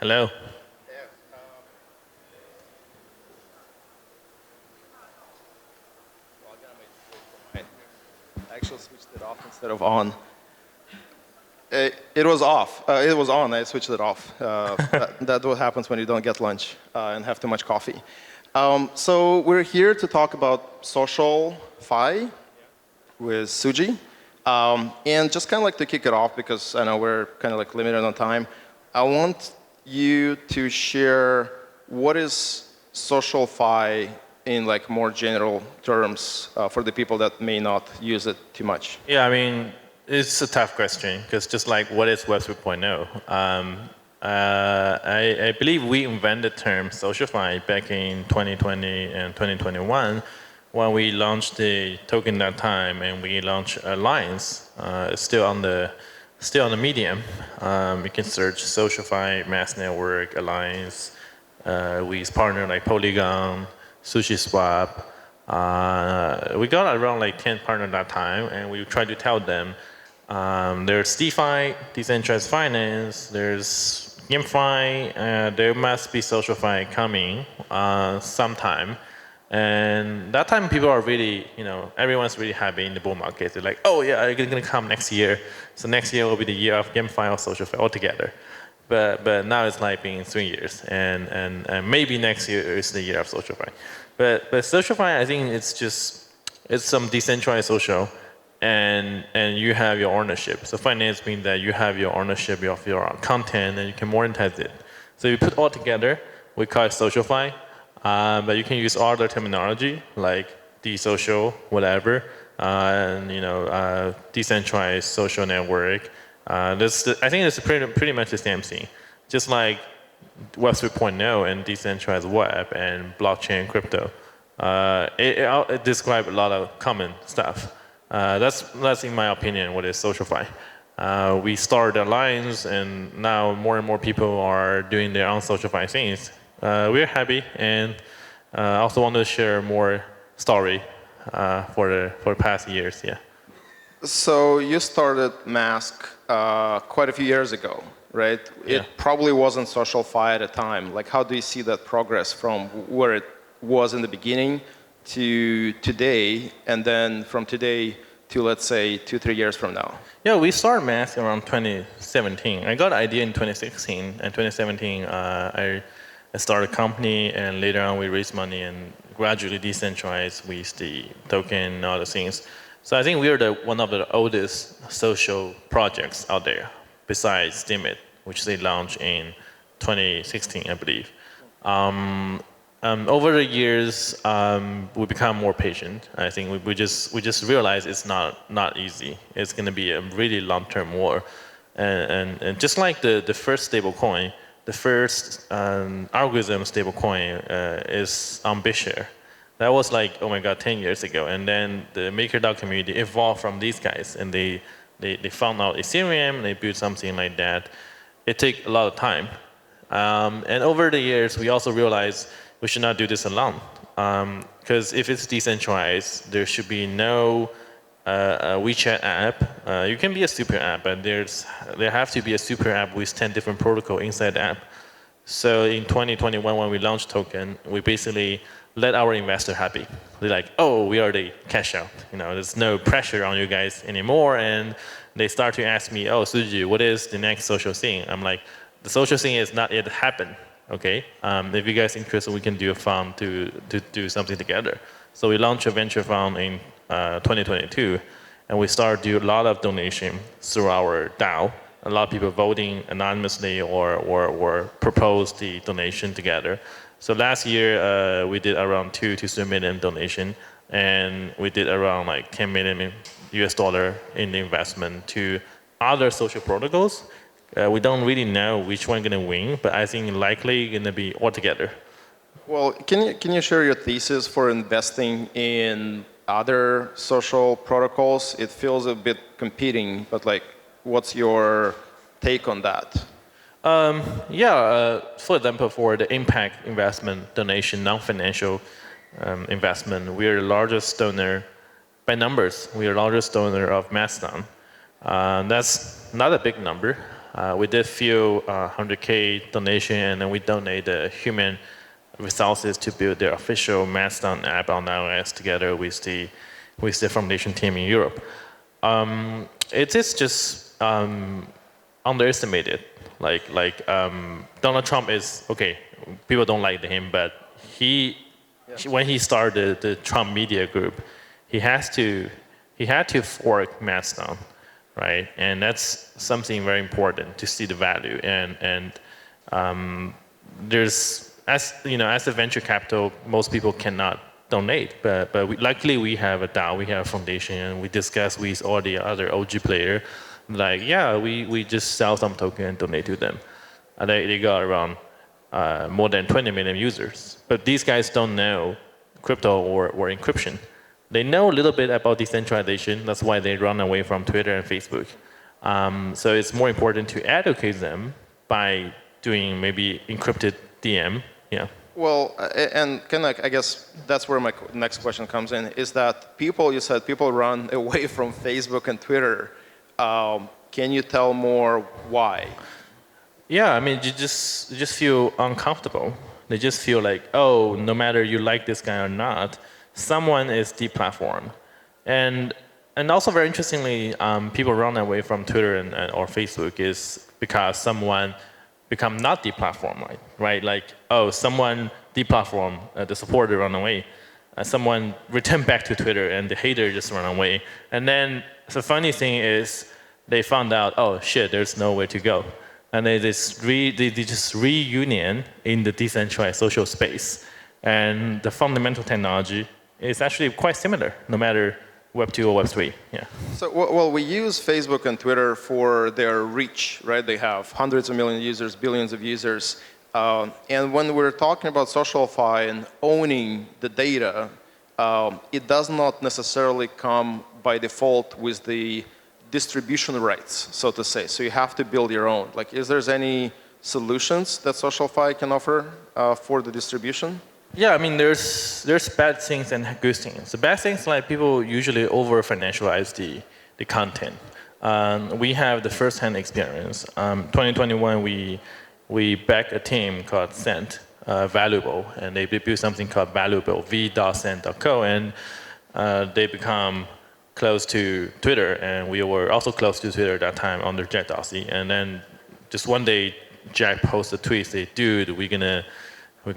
Hello. I actually switched it off instead of on. It was off. It was on. I switched it off. That's what happens when you don't get lunch and have too much coffee. So we're here to talk about social fi with Suji. And just kind of like to kick it off because I know we're kind of like limited on time. I want you to share what is social fi in like more general terms for the people that may not use it too much. Yeah, I mean, it's a tough question because just like what is Web 3.0? I believe we invented the term SocialFi back in 2020 and 2021 when we launched the token that time and we launched Alliance. It's still on the medium. You can search SocialFi, Mass Network, Alliance. We partner like Polygon, SushiSwap. We got around like 10 partners at that time, and we tried to tell them there's DeFi, decentralized finance, there's GameFi, there must be SocialFi coming sometime. And that time people are really, everyone's really happy in the bull market. They're like, oh yeah, it's gonna come next year. So next year will be the year of GameFi or SocialFi altogether. But now it's like being 3 years, and maybe next year is the year of SocialFi. But SocialFi, I think it's some decentralized social, and you have your ownership. So finance means that you have your ownership of your content and you can monetize it. So you put all together, we call it SocialFi, but you can use other terminology like desocial, whatever, and decentralized social network. I think it's pretty much the same thing. Just like Web 3.0 and decentralized web and blockchain crypto. It describes a lot of common stuff. That's in my opinion what is SocialFi. We started Alliance and now more and more people are doing their own SocialFi things. We're happy and I also want to share more story for the past years. Yeah. So you started Mask quite a few years ago, right? Yeah. It probably wasn't social fi at the time. Like, how do you see that progress from where it was in the beginning to today, and then from today to, let's say, 2-3 years from now? Yeah, we started Mask around 2017. I got an idea in 2016, and 2017 I started a company, and later on we raised money and gradually decentralized with the token and other things. So I think we are one of the oldest social projects out there, besides Steemit, which they launched in 2016, I believe. Over the years, we become more patient. I think we just realize it's not easy. It's going to be a really long-term war, and just like the first stable coin, the first algorithm stable coin is on BitShare. That was like, oh my God, 10 years ago. And then the MakerDAO community evolved from these guys, and they found out Ethereum, they built something like that. It took a lot of time. And over the years, we also realized we should not do this alone. Because if it's decentralized, there should be no WeChat app. You can be a super app, but there have to be a super app with 10 different protocols inside the app. So in 2021, when we launched token, we basically let our investor happy. They're like, oh, we already cash out. There's no pressure on you guys anymore. And they start to ask me, oh, Suji, what is the next social thing? I'm like, the social thing is not yet happened. Okay. If you guys interested, we can do a fund to do something together. So we launched a venture fund in 2022, and we started to do a lot of donation through our DAO. A lot of people voting anonymously or propose the donation together. So last year, we did around 2 to 3 million donation, and we did around like 10 million US dollar in the investment to other social protocols. We don't really know which one going to win, but I think likely going to be all together. Well, can you share your thesis for investing in other social protocols? It feels a bit competing, but like, what's your take on that? For example, for the impact investment donation, non-financial investment, we are the largest donor by numbers. We are the largest donor of Mastodon. That's not a big number, We did few 100K donation, and then we donate the human resources to build their official Mastodon app on iOS together with the foundation team in Europe. It is just underestimated. Donald Trump is okay. People don't like him, but when he started the Trump Media Group, he had to fork Mastodon, right? And that's something very important to see the value. And there's as a venture capital, most people cannot donate, but luckily we have a DAO, we have a foundation, and we discuss with all the other OG players. Like, yeah, we just sell some token and donate to them. And they got around more than 20 million users. But these guys don't know crypto or encryption. They know a little bit about decentralization. That's why they run away from Twitter and Facebook. So it's more important to educate them by doing maybe encrypted DM. Yeah. Well, and I guess that's where my next question comes in, is that you said people run away from Facebook and Twitter. Can you tell more why? Yeah, I mean, you just feel uncomfortable. They just feel like, oh, no matter you like this guy or not, someone is deplatformed. And also very interestingly, people run away from Twitter or Facebook is because someone become not deplatformed, right? Like, oh, someone deplatformed, the supporter run away. Someone returned back to Twitter and the hater just run away. And then the funny thing is they found out, oh shit, there's nowhere to go. And they just reunion in the decentralized social space. And the fundamental technology is actually quite similar, no matter Web 2 or Web 3. Yeah. So, well, we use Facebook and Twitter for their reach, right? They have hundreds of millions of users, billions of users. And when we're talking about SocialFi and owning the data, it does not necessarily come by default with the distribution rights, so to say. So you have to build your own. Like, is there any solutions that SocialFi can offer for the distribution? Yeah, I mean, there's bad things and good things. The bad things, like people usually over financialize the content. We have the first-hand experience. 2021, we backed a team called Cent, Valuable, and they built something called Valuable, v.cent.co, and they become close to Twitter, and we were also close to Twitter at that time under Jack Dorsey. And then just one day, Jack posted a tweet, say, "Dude, I'm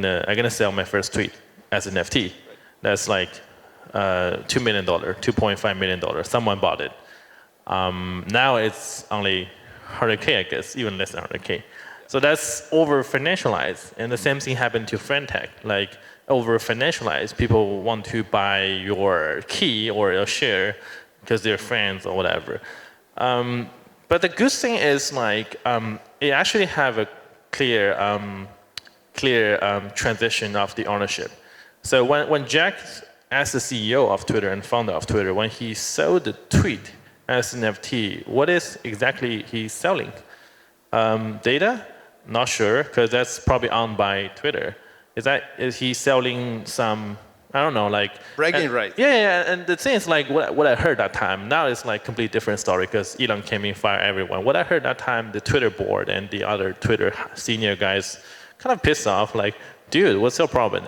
gonna sell my first tweet as an NFT. That's like $2 million, $2.5 million. Someone bought it. Now it's only 100K, I guess, even less than 100K. So that's over financialized, and the same thing happened to Friendtech. Like over financialized, people want to buy your key or your share because they're friends or whatever. But the good thing is like it actually have a clear transition of the ownership. So when Jack, as the CEO of Twitter and founder of Twitter, when he sold the tweet as an NFT, what is exactly he's selling? Data? Not sure, because that's probably owned by Twitter. Is he selling some, I don't know, like bragging rights? Yeah, and the thing is like what I heard that time. Now it's like completely different story because Elon came in, fired everyone. What I heard that time, the Twitter board and the other Twitter senior guys kind of pissed off, like, dude, what's your problem?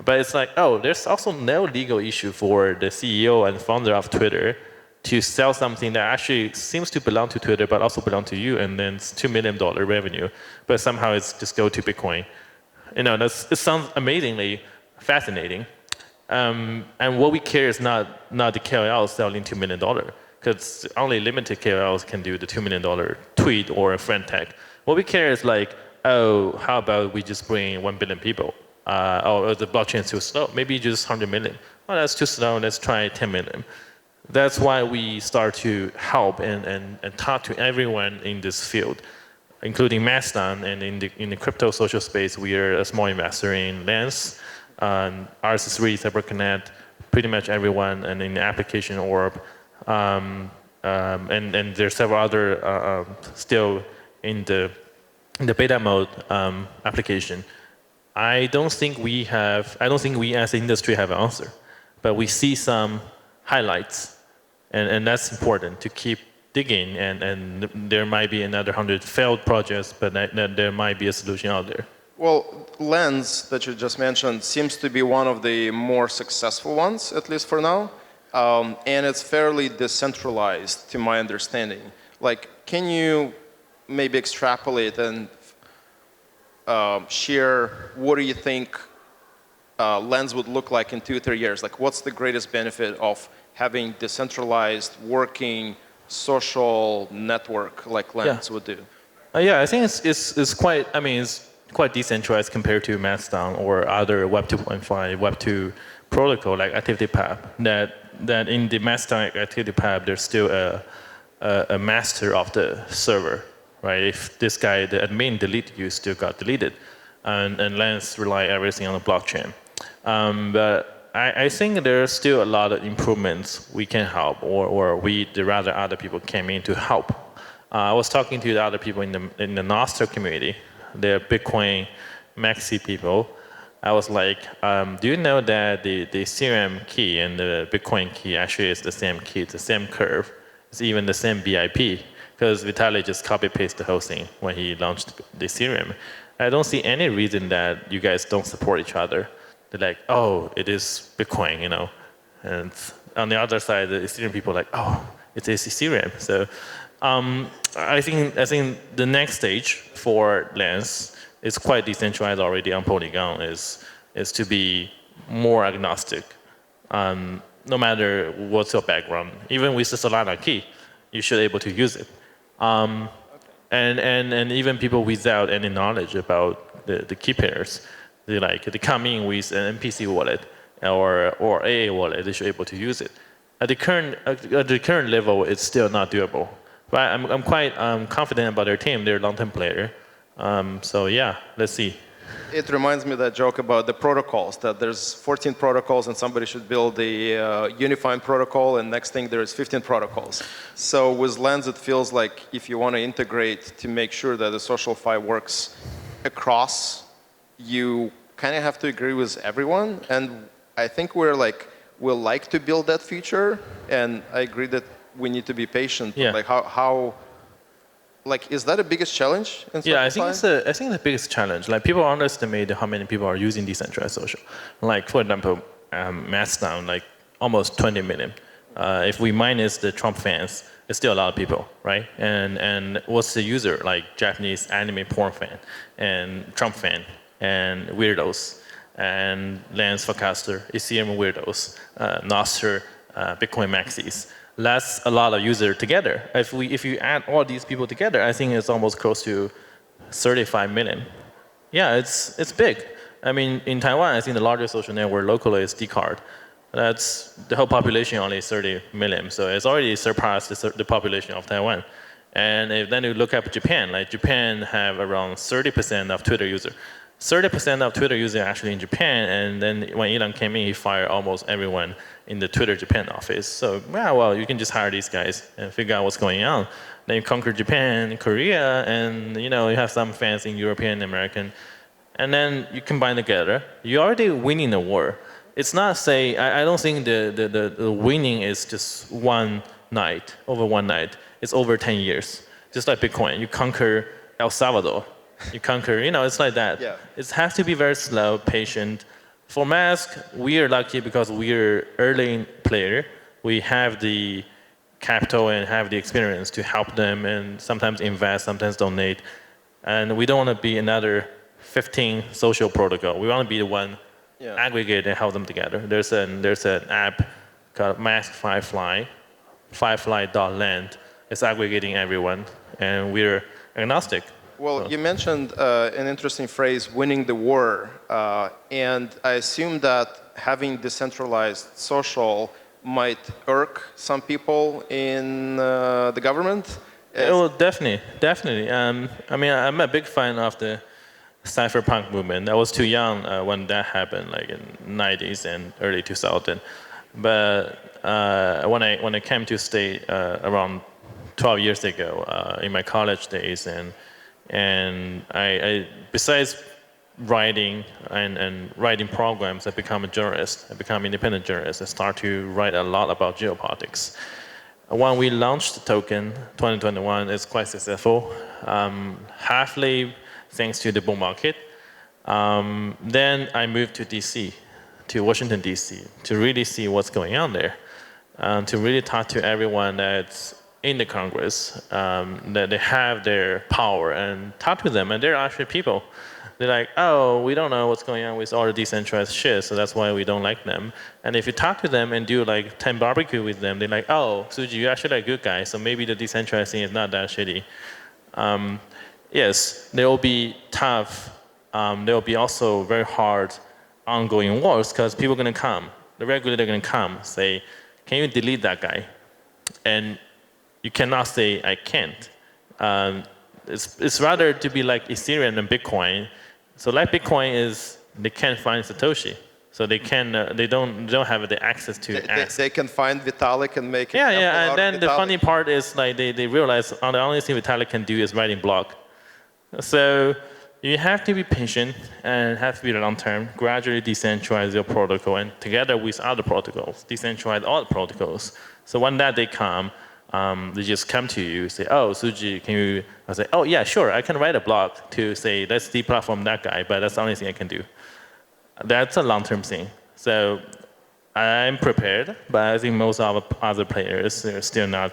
But it's like, oh, there's also no legal issue for the CEO and founder of Twitter to sell something that actually seems to belong to Twitter but also belong to you, and then it's $2 million revenue, but somehow it's just go to Bitcoin. It sounds amazingly fascinating. And what we care is not the KOL selling $2 million, because only limited KOLs can do the $2 million tweet or a friend tag. What we care is like, oh, how about we just bring 1 billion people? Or the blockchain is too slow. Maybe just 100 million. Oh, that's too slow. Let's try 10 million. That's why we start to help and talk to everyone in this field, including Mastodon, and in the crypto social space, we are a small investor in Lens, RS3, CyberConnect, pretty much everyone, and in the application Orb, and there's several other still in the beta mode application. I don't think we as an industry have an answer, but we see some highlights, and that's important to keep digging, and there might be another 100 failed projects, but there might be a solution out there. Well, Lens that you just mentioned seems to be one of the more successful ones, at least for now. And it's fairly decentralized, to my understanding. Like, can you maybe extrapolate and share what do you think Lens would look like in 2-3 years? Like, what's the greatest benefit of having decentralized, working, social network like Lens would do? Yeah, I think it's quite. I mean, it's quite decentralized compared to Mastodon or other Web 2.5, Web 2 protocol like ActivityPub. That in the Mastodon ActivityPub, there's still a master of the server, right? If this guy, the admin, deleted you, still got deleted, and Lens rely everything on the blockchain. But I think there's still a lot of improvements we can help, or rather other people came in to help. I was talking to the other people in the Nostr community, the Bitcoin maxi people. I was like, do you know that the Ethereum key and the Bitcoin key actually is the same key, it's the same curve, it's even the same BIP, because Vitalik just copy-pasted the whole thing when he launched the Ethereum. I don't see any reason that you guys don't support each other. They're like, oh, it is Bitcoin, you know. And on the other side, the Ethereum people are like, oh, it is Ethereum. So I think the next stage for Lens is quite decentralized already on Polygon, is to be more agnostic. No matter what's your background, even with the Solana key, you should be able to use it. And even people without any knowledge about the key pairs, they come in with an MPC wallet or AA wallet, they should be able to use it. At the current level, it's still not doable. But I'm quite confident about their team. They're a long-term player. So yeah, let's see. It reminds me of that joke about the protocols, that there's 14 protocols and somebody should build the unifying protocol, and next thing there's 15 protocols. So with Lens, it feels like if you want to integrate to make sure that the social fi works across, you kind of have to agree with everyone. And I think we'll like to build that feature, and I agree that we need to be patient. Yeah. Like, is that the biggest challenge in Yeah, I think it's the biggest challenge. Like, people underestimate how many people are using decentralized social. Like, for example, Mastodon, like almost 20 million. If we minus the Trump fans, it's still a lot of people, right? And what's the user? Like Japanese anime porn fan, and Trump fan, and weirdos, and Lens forecaster, Ethereum weirdos, Nostr, Bitcoin maxis. That's a lot of users together. If you add all these people together, I think it's almost close to 35 million. Yeah, it's big. I mean, in Taiwan, I think the largest social network locally is Dcard. That's the whole population only 30 million, so it's already surpassed the population of Taiwan. And then you look at Japan, like Japan have around 30% of Twitter users. 30% of Twitter users are actually in Japan, and then when Elon came in, he fired almost everyone in the Twitter Japan office. So, yeah, well, you can just hire these guys and figure out what's going on. Then you conquer Japan, Korea, and you have some fans in European, American, and then you combine together. You're already winning the war. It's not I don't think the winning is just one night, over one night. It's over 10 years. Just like Bitcoin, you conquer El Salvador. You conquer, it's like that. Yeah. It has to be very slow, patient. For Mask, we are lucky because we're early player. We have the capital and have the experience to help them and sometimes invest, sometimes donate. And we don't want to be another 15 social protocol. We want to be the one aggregate and help them together. There's an app called Mask Firefly, firefly.land. It's aggregating everyone, and we're agnostic. Well, you mentioned an interesting phrase, winning the war. And I assume that having decentralized social might irk some people in the government? Oh, definitely. I mean, I'm a big fan of the cypherpunk movement. I was too young when that happened, like in 90s and early 2000. But when I came to state around 12 years ago, in my college days, and I besides writing and writing programs, I become a journalist. I become an independent journalist. I start to write a lot about geopolitics. When we launched the token, 2021, it's quite successful, halfly thanks to the bull market. Then I moved to DC, to Washington, DC, to really see what's going on there, to really talk to everyone that's in the Congress, that they have their power, and talk to them. And they're actually people. They're like, oh, we don't know what's going on with all the decentralized shit, so that's why we don't like them. And if you talk to them and do like 10 barbecue with them, they're like, oh, Suji, you're actually a good guy, so maybe the decentralized thing is not that shitty. Yes, there will be tough, there will be also very hard ongoing wars because people are going to come. The regulator are going to come, say, can you delete that guy? And you cannot say, I can't. It's rather to be like Ethereum and Bitcoin. So like Bitcoin is, they can't find Satoshi. So they don't have the access to ask. They can find Vitalik and make it. Yeah, and then the funny part is like they realize the only thing Vitalik can do is writing blog. So you have to be patient and have to be long term, gradually decentralize your protocol and together with other protocols, decentralize all the protocols. So when that day come, they just come to you, say, oh, Suji, can you, I say, oh yeah, sure, I can write a blog to say, let's deplatform that guy, but that's the only thing I can do. That's a long-term thing. So I'm prepared, but I think most of the other players are still not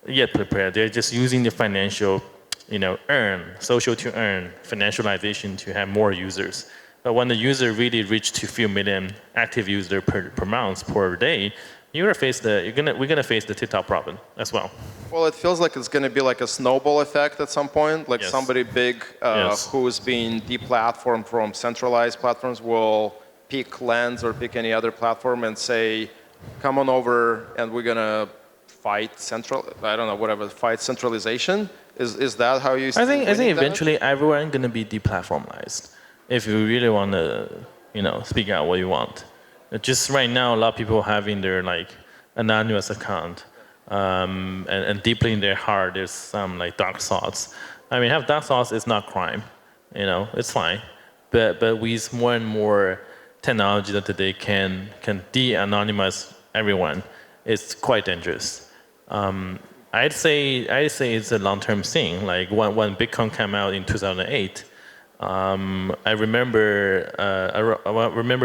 yet prepared. They're just using the financial, social to earn, financialization to have more users. But when the user really reach to few million active users per month, per day, we're gonna face the TikTok problem as well. Well, it feels like it's gonna be like a snowball effect at some point. Like somebody big who's being deplatformed from centralized platforms will pick Lens or pick any other platform and say, come on over and we're gonna fight centralization. Is that how you see it? I think eventually everyone gonna be deplatformized if you really want to, speak out what you want. Just right now, a lot of people having their like anonymous account, and deeply in their heart, there's some like dark thoughts. I mean, have dark thoughts is not crime, it's fine. But with more and more technology that today can de-anonymize everyone, it's quite dangerous. I'd say it's a long-term thing. Like when Bitcoin came out in 2008, I remember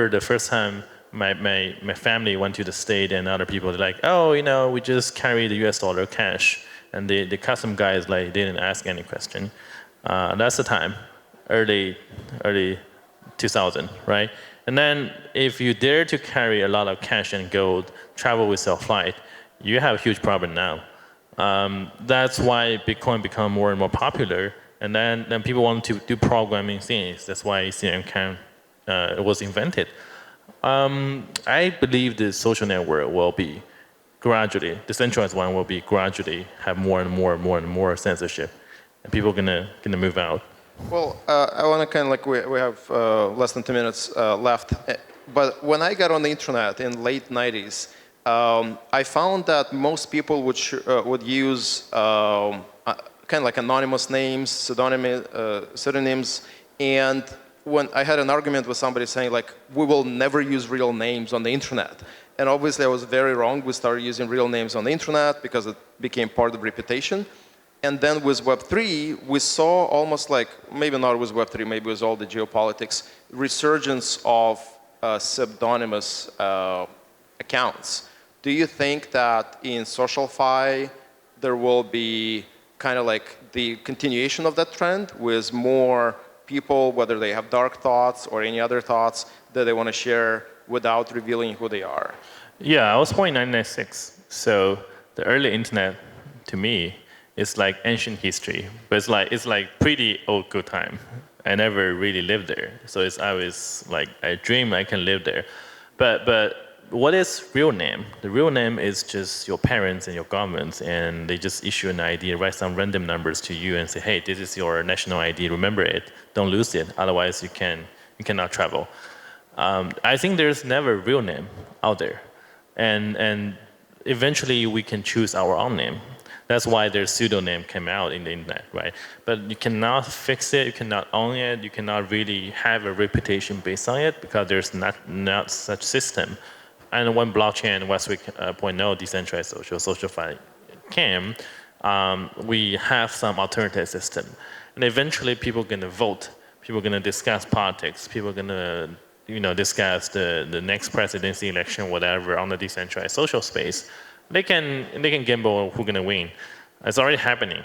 the first time my family went to the state and other people, they're like, oh, we just carry the US dollar cash. And the custom guys didn't ask any question. That's the time, early 2000, right? And then if you dare to carry a lot of cash and gold, travel with your flight, you have a huge problem now. That's why Bitcoin become more and more popular. And then people want to do programming things. That's why Ethereum was invented. I believe the social network will be gradually, the centralized one will be gradually have more and more censorship, and people are gonna move out. Well, I want to kind of like we have less than 2 minutes left, but when I got on the internet in late 90s, I found that most people would use kind of like anonymous names, pseudonyms, and when I had an argument with somebody saying like, we will never use real names on the internet. And obviously I was very wrong. We started using real names on the internet because it became part of reputation. And then with Web3, we saw almost like, maybe not with Web3, maybe with all the geopolitics, resurgence of pseudonymous accounts. Do you think that in SocialFi, there will be kind of like the continuation of that trend with more people, whether they have dark thoughts or any other thoughts that they want to share without revealing who they are? Yeah, I was born in 1996, so the early internet to me is like ancient history, but it's like pretty old good time. I never really lived there, so it's always like I dream I can live there. But what is real name? The real name is just your parents and your governments, and they just issue an ID, write some random numbers to you, and say, hey, this is your national ID. Remember it. Don't lose it. Otherwise, you cannot travel. I think there's never a real name out there, and eventually we can choose our own name. That's why their pseudonym came out in the internet, right? But you cannot fix it, you cannot own it, you cannot really have a reputation based on it because there's not such system And when blockchain Web 3.0 decentralized SocialFi came, we have some alternative system. And eventually people are going to vote. People are going to discuss politics. People are going to discuss the next presidency election, whatever, on the decentralized social space. They can gamble who's going to win. It's already happening.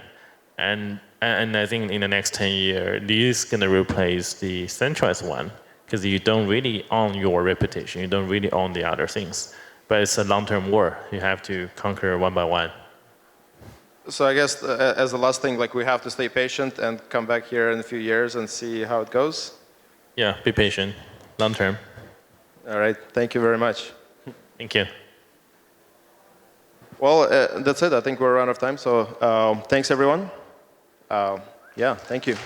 And I think in the next 10 years, this is going to replace the centralized one, because you don't really own your reputation. You don't really own the other things. But it's a long-term war. You have to conquer one by one. So I guess as the last thing, like we have to stay patient and come back here in a few years and see how it goes. Yeah, be patient, long-term. All right, thank you very much. Thank you. Well, that's it. I think we're out of time. So thanks, everyone. Yeah, thank you.